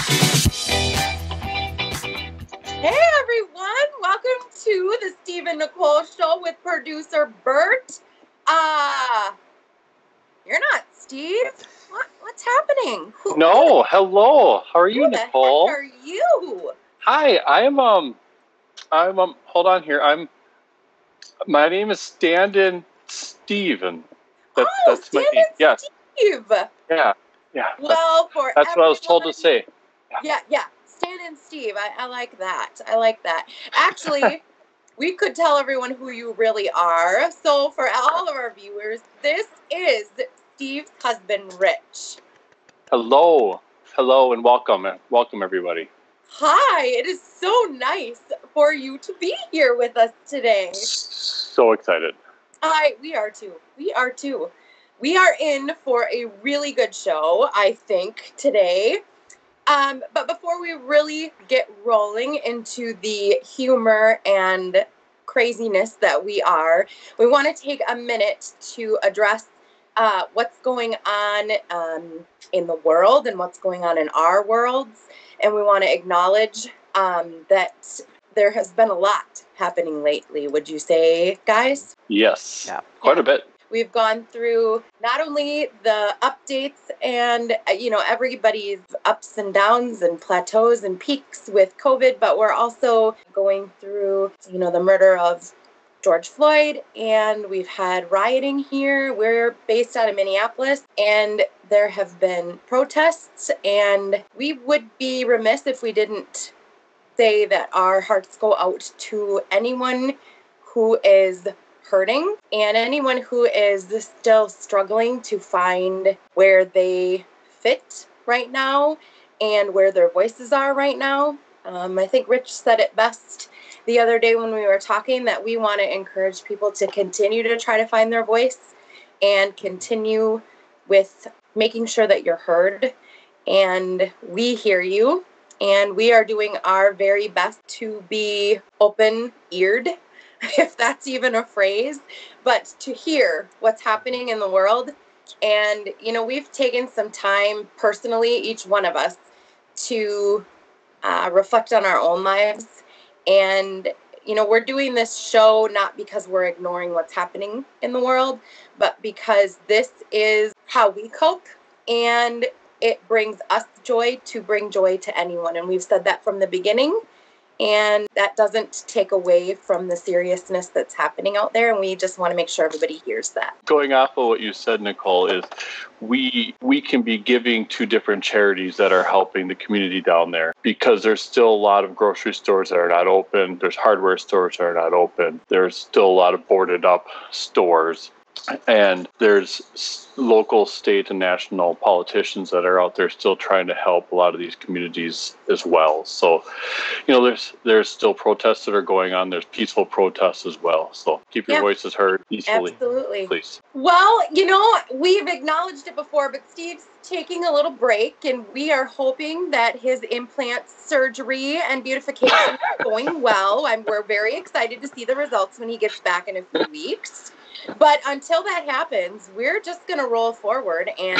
Hey everyone, welcome to the Steve and Nicole Show with Producer Bert. You're not Steve. What's happening? No, hello. How are you, Who the Nicole? heck are you? Hi, I'm hold on here. My name is Stand-in Steven. That's my Stand-in name. Yes. Steve. Yeah. Well, That's what I was told to say. Yeah. Stand-in Steve. I like that. Actually, we could tell everyone who you really are. So for all of our viewers, this is Steve's husband, Rich. Hello, and welcome everybody. Hi, it is so nice for you to be here with us today. So excited. We are too. We are in for a really good show, I think, today. But before we really get rolling into the humor and craziness that we are, we want to take a minute to address what's going on in the world and what's going on in our worlds. And we want to acknowledge that there has been a lot happening lately, would you say, guys? Yes, quite a bit. We've gone through not only the updates and, everybody's ups and downs and plateaus and peaks with COVID, but we're also going through, the murder of George Floyd, and we've had rioting here. We're based out of Minneapolis, and there have been protests, and we would be remiss if we didn't say that our hearts go out to anyone who is hurting and anyone who is still struggling to find where they fit right now and where their voices are right now. I think Rich said it best the other day when we were talking, that we want to encourage people to continue to try to find their voice and continue with making sure that you're heard. And we hear you, and we are doing our very best to be open-eared, if that's even a phrase, but to hear what's happening in the world. And, we've taken some time personally, each one of us, to reflect on our own lives. And, we're doing this show not because we're ignoring what's happening in the world, but because this is how we cope, and it brings us joy to bring joy to anyone. And we've said that from the beginning. And that doesn't take away from the seriousness that's happening out there. And we just want to make sure everybody hears that. Going off of what you said, Nicole, is we can be giving to different charities that are helping the community down there, because there's still a lot of grocery stores that are not open. There's hardware stores that are not open. There's still a lot of boarded up stores. And there's local, state, and national politicians that are out there still trying to help a lot of these communities as well. So, there's still protests that are going on. There's peaceful protests as well. So keep your voices heard peacefully. Absolutely. Please. Well, we've acknowledged it before, but Steve's taking a little break, and we are hoping that his implant surgery and beautification are going well. We're very excited to see the results when he gets back in a few weeks. But until that happens, we're just going to roll forward, and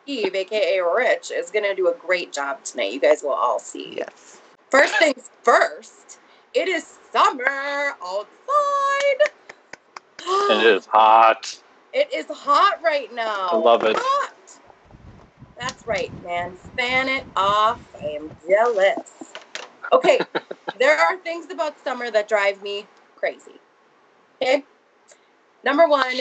Steve, a.k.a. Rich, is going to do a great job tonight. You guys will all see. Yes. First things first, it is summer outside. And it is hot. It is hot right now. I love it. Hot. That's right, man. Fan it off. I am jealous. Okay, there are things about summer that drive me crazy. Okay? Number one,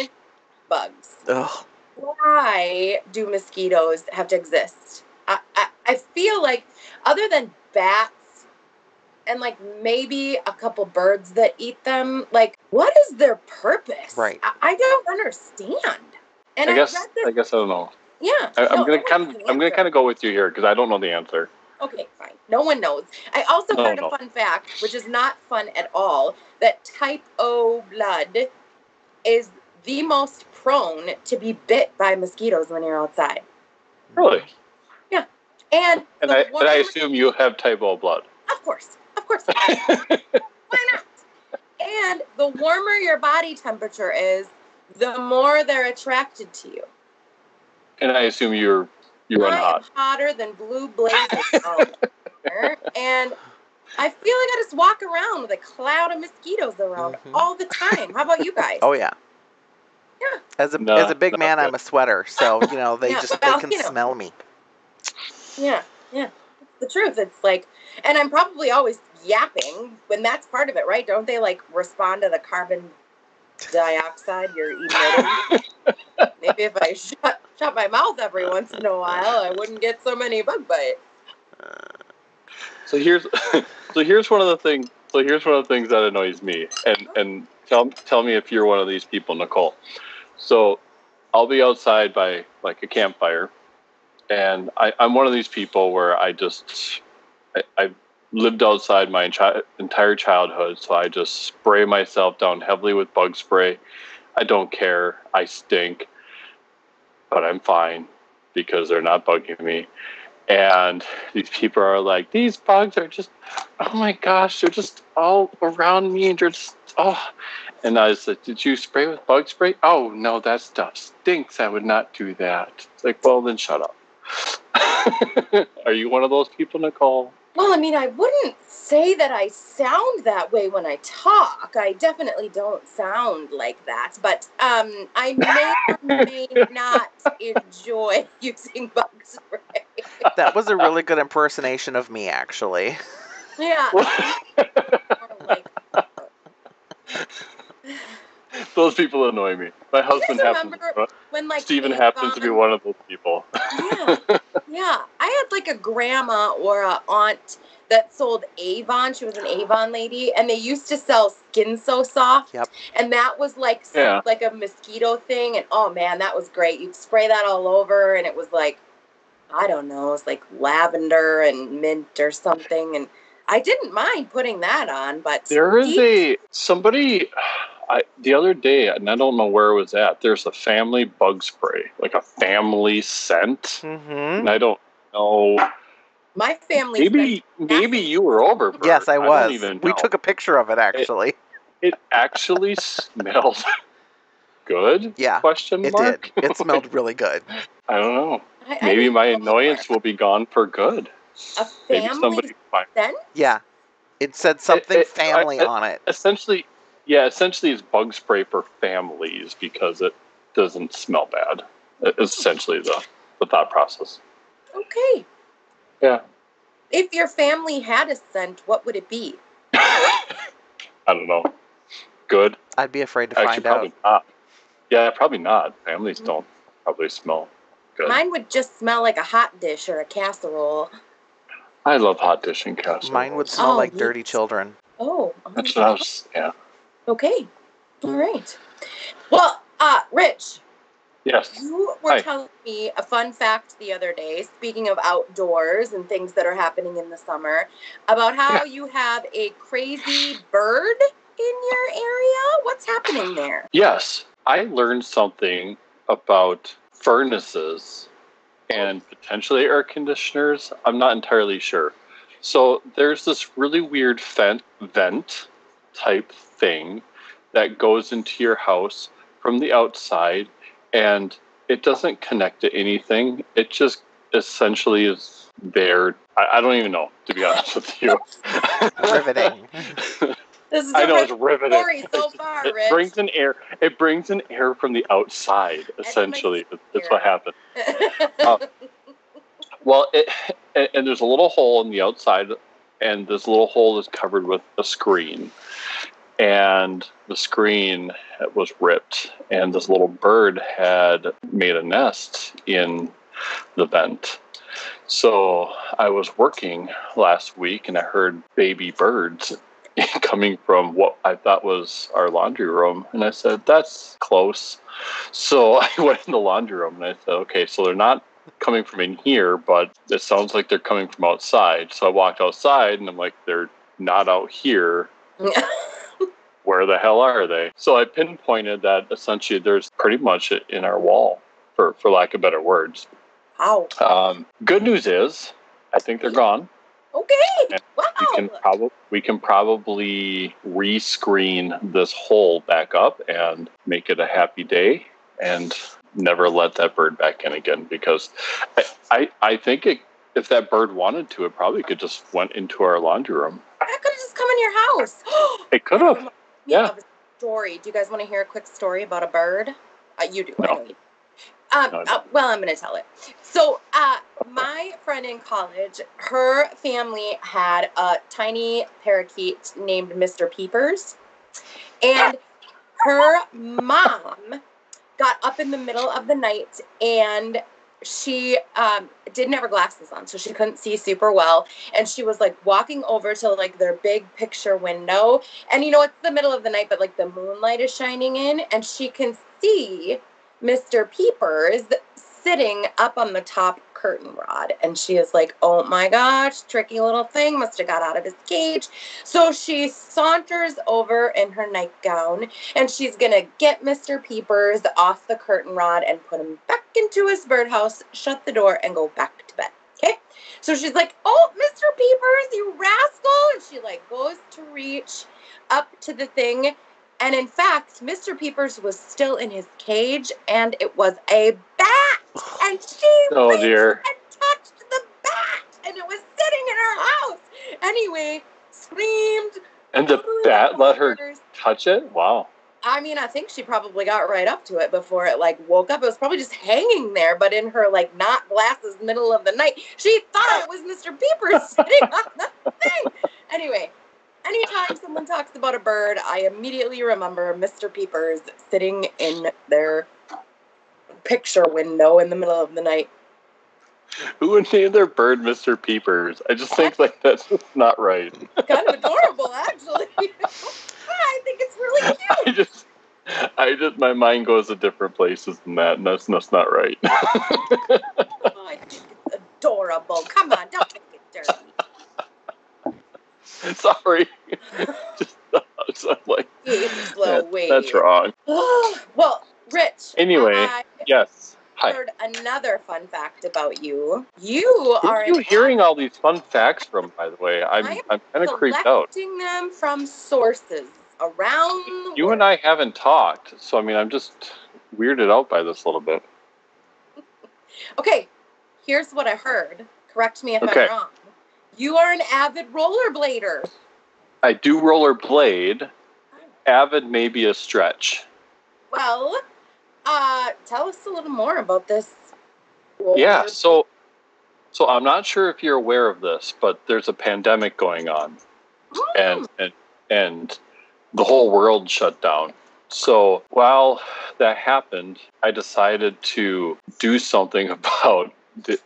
bugs. Ugh. Why do mosquitoes have to exist? I feel like, other than bats and maybe a couple birds that eat them, what is their purpose? Right. I don't understand. And I guess I don't know. Yeah. I'm gonna kind of go with you here because I don't know the answer. Okay, fine. No one knows. I also heard a fun fact, which is not fun at all, that type O blood is the most prone to be bit by mosquitoes when you're outside. Really? Yeah. And I assume you have type O blood. Of course. Why not? And the warmer your body temperature is, the more they're attracted to you. And I assume you're You run I hot. am hotter than blue blazes out here, and I feel like I just walk around with a cloud of mosquitoes around all the time. How about you guys? Oh, yeah. Yeah. As a big man, I'm a sweater, so, they can smell me. Yeah. It's the truth. It's like, and I'm probably always yapping when that's part of it, right? Don't they like respond to the carbon dioxide you're emitting? Maybe if I shut my mouth every once in a while, I wouldn't get so many bug bites. So here's one of the things. So here's one of the things that annoys me, and tell me if you're one of these people, Nicole. So I'll be outside by like a campfire, and I'm one of these people where I've lived outside my entire childhood, so I just spray myself down heavily with bug spray. I don't care. I stink, but I'm fine because they're not bugging me. And these people are like, these bugs are just, oh my gosh, they're just all around me, and they're just, oh. And I was like, did you spray with bug spray? Oh, no, that stuff stinks. I would not do that. It's like, well, then shut up. Are you one of those people, Nicole? Well, I mean, I wouldn't say that I sound that way when I talk. I definitely don't sound like that. But I may or may not enjoy using bug spray. That was a really good impersonation of me, actually. Yeah. Those people annoy me. My husband Stephen happens to be one of those people. Yeah. I had like a grandma or a aunt that sold Avon. She was an Avon lady, and they used to sell Skin So Soft. Yep. And that was like a mosquito thing, and oh man, that was great. You'd spray that all over, and it was like, I don't know, it was like lavender and mint or something, and I didn't mind putting that on, but there is somebody the other day, and I don't know where it was at, there's a family bug spray, like a family scent. And I don't know. My family maybe you were over, Bert. Yes, I was. Don't even know. We took a picture of it, actually. It actually smelled good? Yeah, Question mark? It did. It smelled really good. I don't know. Maybe my annoyance will be gone for good. A family scent? Yeah. It said something family on it. Essentially, it's bug spray for families because it doesn't smell bad. It's essentially the thought process. Okay. Yeah. If your family had a scent, what would it be? I don't know. Good? I'd be afraid to find out. Probably not. Yeah, probably not. Families don't probably smell good. Mine would just smell like a hot dish or a casserole. I love hot dish and casserole. Mine would smell like dirty children. Oh. That's what I was, yeah. Okay. All right. Well, Rich. Yes. You were telling me a fun fact the other day, speaking of outdoors and things that are happening in the summer, about how you have a crazy bird in your area. What's happening there? Yes. I learned something about furnaces and potentially air conditioners. I'm not entirely sure. So there's this really weird vent type thing that goes into your house from the outside, and it doesn't connect to anything. It just essentially is there. I don't even know, to be honest with you. Riveting. This is it's riveting. Story so far, Rich. It brings an air from the outside, essentially. That's what happened. Well, and there's a little hole in the outside, and this little hole is covered with a screen. And the screen was ripped, and this little bird had made a nest in the vent. So I was working last week, and I heard baby birds coming from what I thought was our laundry room. And I said, that's close. So I went in the laundry room, and I said, okay, so they're not coming from in here, but it sounds like they're coming from outside. So I walked outside, and I'm like, they're not out here. Where the hell are they? So I pinpointed that essentially there's pretty much in our wall, for lack of better words. Wow. Good news is, I think they're gone. Okay. Wow. We can probably re-screen this hole back up and make it a happy day and never let that bird back in again, because I think if that bird wanted to, it probably could just went into our laundry room. That could have just come in your house. It could have. Yeah. Of a story. Do you guys want to hear a quick story about a bird? You do. No. I know you do. Well, I'm going to tell it. So, my friend in college, her family had a tiny parakeet named Mr. Peepers, and her mom got up in the middle of the night, and she didn't have her glasses on, so she couldn't see super well, and she was like walking over to like their big picture window, and it's the middle of the night, but like the moonlight is shining in, and she can see Mr. Peepers sitting up on the top curtain rod, and she is like, oh my gosh, tricky little thing, must have got out of his cage. So she saunters over in her nightgown, and she's gonna get Mr. Peepers off the curtain rod and put him back into his birdhouse, shut the door, and go back to bed. Okay? So she's like, oh, Mr. Peepers, you rascal! And she like goes to reach up to the thing, and in fact, Mr. Peepers was still in his cage, and it was a bat! And she reached and touched the bat, and it was sitting in her house. Anyway, screamed. And the bat let her touch it? Wow. I mean, I think she probably got right up to it before it, like, woke up. It was probably just hanging there, but in her, like, not glasses middle of the night, she thought it was Mr. Peepers sitting on the thing. Anyway, anytime someone talks about a bird, I immediately remember Mr. Peepers sitting in their picture window in the middle of the night. Who would name their bird Mr. Peepers? I just think like that's just not right. Kind of adorable, actually. I think it's really cute. I just my mind goes to different places than that, and that's not right. I think it's adorable. Come on, don't make it dirty. Sorry. I'm like, that's wrong. Well, Rich. Anyway, yes. I heard another fun fact about you. You are hearing all these fun facts from, by the way? I'm kind of creeped out. Collecting them from sources around the world. You and I haven't talked, so I mean, I'm just weirded out by this a little bit. Okay, here's what I heard. Correct me if I'm wrong. You are an avid rollerblader. I do rollerblade. Avid may be a stretch. Well, tell us a little more about this. Yeah, so I'm not sure if you're aware of this, but there's a pandemic going on, and the whole world shut down. So while that happened, I decided to do something about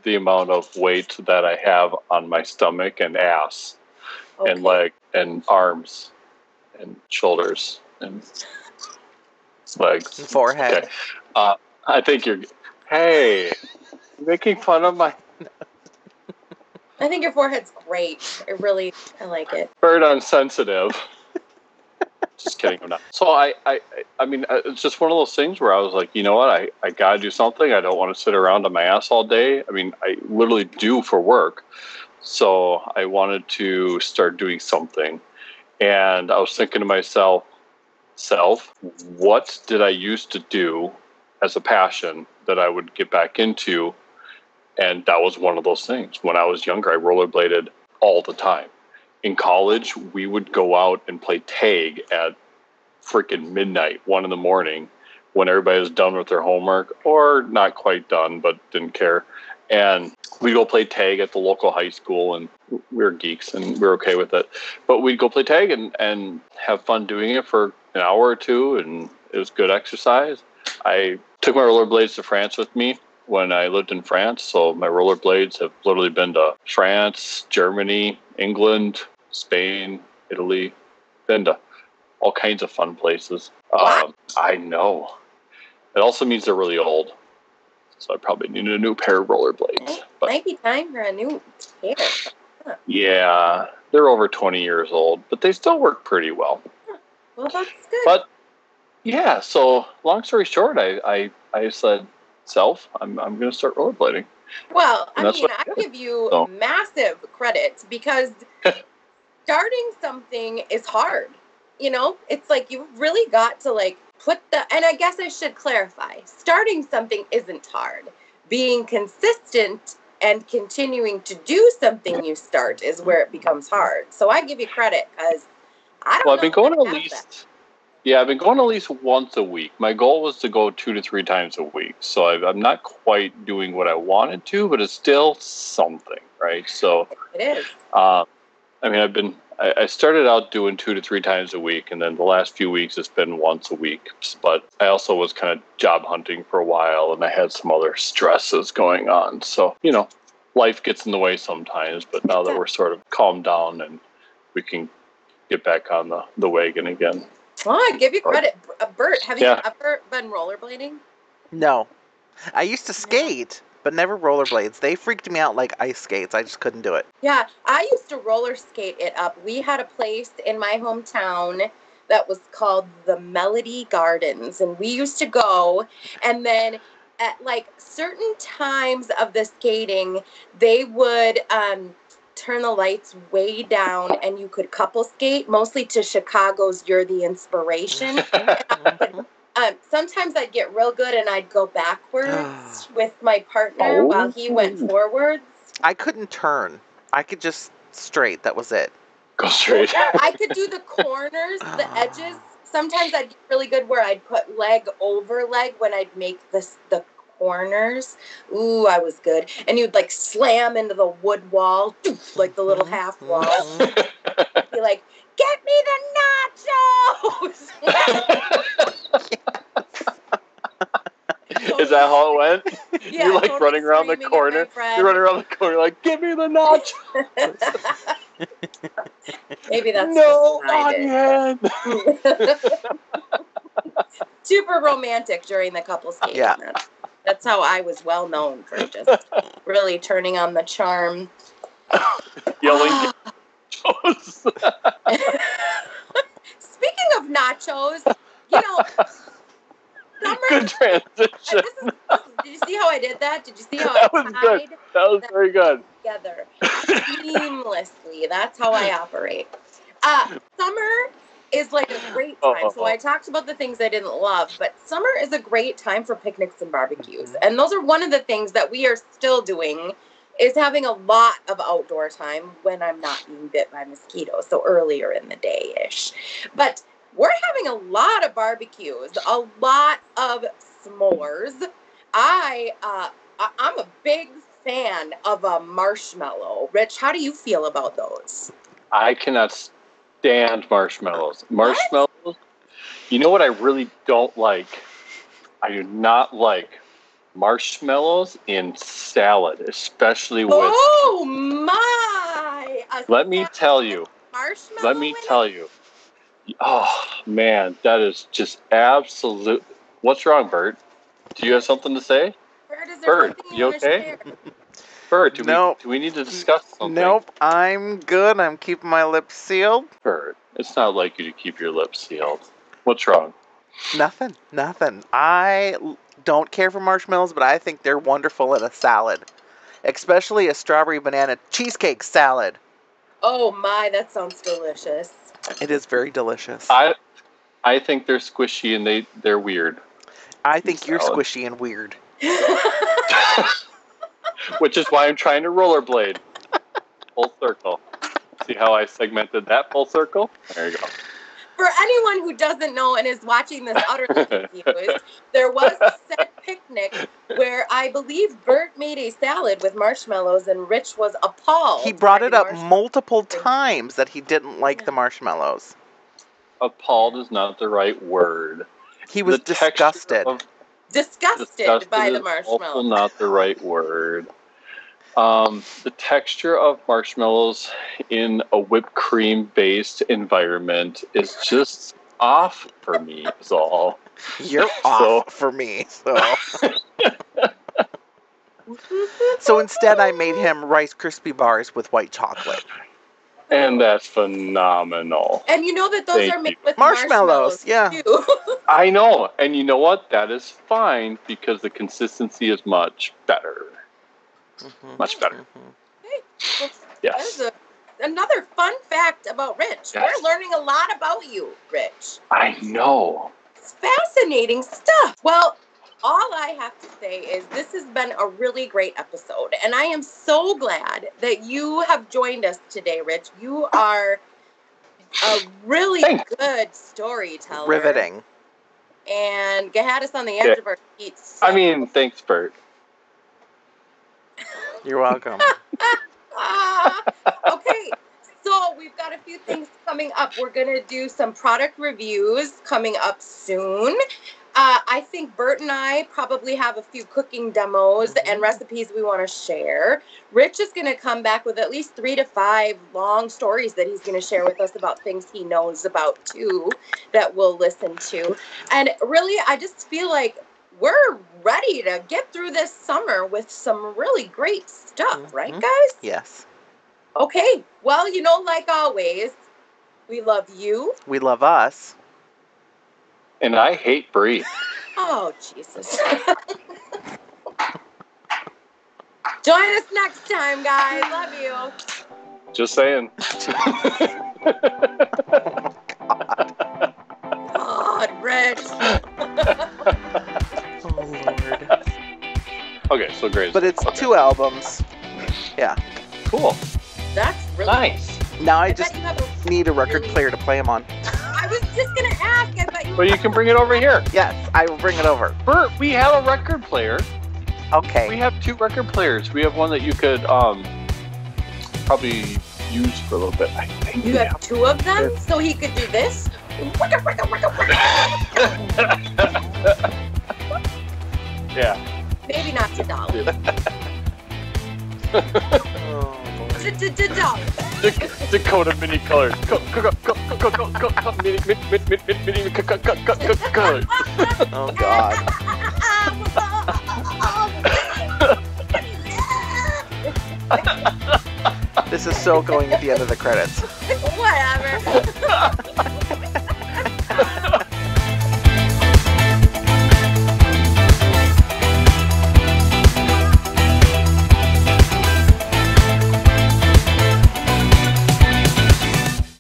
the amount of weight that I have on my stomach and ass, and leg and arms and shoulders and legs and forehead. Okay. I think you're making fun of my. I think your forehead's great. I like it. Bird, I'm sensitive. Just kidding, I'm not. So I mean, it's just one of those things where I was like, you know what, I gotta do something. I don't want to sit around on my ass all day. I mean, I literally do for work. So I wanted to start doing something. And I was thinking to myself, what did I used to do as a passion that I would get back into? And that was one of those things. When I was younger, I rollerbladed all the time. In college, we would go out and play tag at freaking midnight, 1 a.m, when everybody was done with their homework, or not quite done, but didn't care. And we'd go play tag at the local high school, and we were geeks, and we were okay with it. But we'd go play tag and have fun doing it for an hour or two, and it was good exercise. I took my rollerblades to France with me when I lived in France, so my rollerblades have literally been to France, Germany, England, Spain, Italy, been to all kinds of fun places. I know. It also means they're really old. So I probably need a new pair of rollerblades. But might be time for a new pair. Huh. Yeah, they're over 20 years old, but they still work pretty well. Huh. Well, that's good. But yeah, so long story short, I said, I'm going to start rollerblading. Well, I mean, I give you massive credit because starting something is hard. You know, it's like you've really got to like and I guess I should clarify, starting something isn't hard. Being consistent and continuing to do something you start is where it becomes hard. So I give you credit because I don't know. I've been going at least. Yeah, I've been going at least once a week. My goal was to go 2 to 3 times a week. So I'm not quite doing what I wanted to, but it's still something, right? So it is. I mean, I started out doing 2 to 3 times a week, and then the last few weeks it's been once a week. But I also was kind of job hunting for a while, and I had some other stresses going on. So, life gets in the way sometimes, but now that we're sort of calmed down and we can get back on the wagon again. Well, I give you credit. Bert, have you ever been rollerblading? No. I used to skate, but never rollerblades. They freaked me out like ice skates. I just couldn't do it. Yeah, I used to roller skate it up. We had a place in my hometown that was called the Melody Gardens, and we used to go, and then at like certain times of the skating, they would turn the lights way down and you could couple skate, mostly to Chicago's You're the Inspiration. Sometimes I'd get real good and I'd go backwards with my partner while he went forwards. I couldn't turn. I could just straight. That was it. Go straight. I could do the corners, the edges. Sometimes I'd get really good where I'd put leg over leg when I'd make the corners. Ooh, I was good. And you'd like slam into the wood wall, like the little half wall. Be like, get me the nachos! Is that how it went? Yeah, You're like running around the corner. You're running around the corner like, give me the nachos. Maybe that's no onion. Super romantic during the couple skating. Yeah. That's how I was well known for just really turning on the charm. Yelling nachos. Speaking of nachos, summer. Good transition. Did you see how I did that? Did you see how that I was good. That was very good. Together seamlessly. That's how I operate. Summer is like a great time. So I talked about the things I didn't love, but summer is a great time for picnics and barbecues. And those are one of the things that we are still doing, is having a lot of outdoor time when I'm not being bit by mosquitoes, so earlier in the day-ish. But we're having a lot of barbecues, a lot of s'mores. I'm a big fan of a marshmallow. Rich, how do you feel about those? I cannot stand marshmallows. Marshmallows, you know what I really don't like? I do not like marshmallows in salad, especially with... Oh, my! Let me tell you. Oh, man, that is just absolute... What's wrong, Bert? Do you have something to say? Bert, you okay? Bert, do we need to discuss something? Nope, I'm good. I'm keeping my lips sealed. Bert, it's not like you to keep your lips sealed. What's wrong? Nothing. I don't care for marshmallows, but I think they're wonderful in a salad. Especially a strawberry banana cheesecake salad. Oh my, that sounds delicious. It is very delicious. I think they're squishy and they're weird. I think you're squishy and weird. Which is why I'm trying to rollerblade. Full circle. See how I segmented that full circle? There you go. For anyone who doesn't know and is watching this utterly confused, there was a said picnic where I believe Bert made a salad with marshmallows and Rich was appalled. He brought it up multiple times that he didn't like the marshmallows. Appalled is not the right word. He was disgusted. Disgusted by the marshmallows. Also not the right word. The texture of marshmallows in a whipped cream based environment is just off for me, is all. You're off for me, so. So instead I made him Rice Krispie bars with white chocolate. And that's phenomenal. And you know that those are made with marshmallows, yeah. Too. I know. And you know what? That is fine because the consistency is much better. Mm-hmm. Much better. Mm-hmm. Hey, well, yes. That is another fun fact about Rich. Yes. We're learning a lot about you, Rich. I know. It's fascinating stuff. Well, all I have to say is this has been a really great episode. And I am so glad that you have joined us today, Rich. You are a really good storyteller. Riveting. And you had us on the edge of our seats. So. I mean, thanks, Bert. You're welcome. Okay, so we've got a few things coming up. We're going to do some product reviews coming up soon. I think Bert and I probably have a few cooking demos and recipes we want to share. Rich is going to come back with at least 3 to 5 long stories that he's going to share with us about things he knows about too that we'll listen to. And really, I just feel like we're ready to get through this summer with some really great stuff, right, guys? Yes. Okay, well, you know, like always, we love you. We love us. And I hate Brie. Oh, Jesus. Join us next time, guys. Love you. Just saying. God, Rich. Oh, Lord. Okay, so great. But it's 2 albums. Yeah. Cool. That's really Nice. Now I bet just you have a need a record really- player to play them on. I was just going to ask. I bet you Well, you can bring it over here. Yes, I will bring it over. Bert, we have a record player. Okay. We have 2 record players. We have one that you could probably use for a little bit. I think You have 2 of them, so he could do this? Yeah. Maybe not to Dolly. Oh, Lord. Dolly. Dakota mini colors. Go, mini colors. Oh, God. This is so going at the end of the credits. Whatever.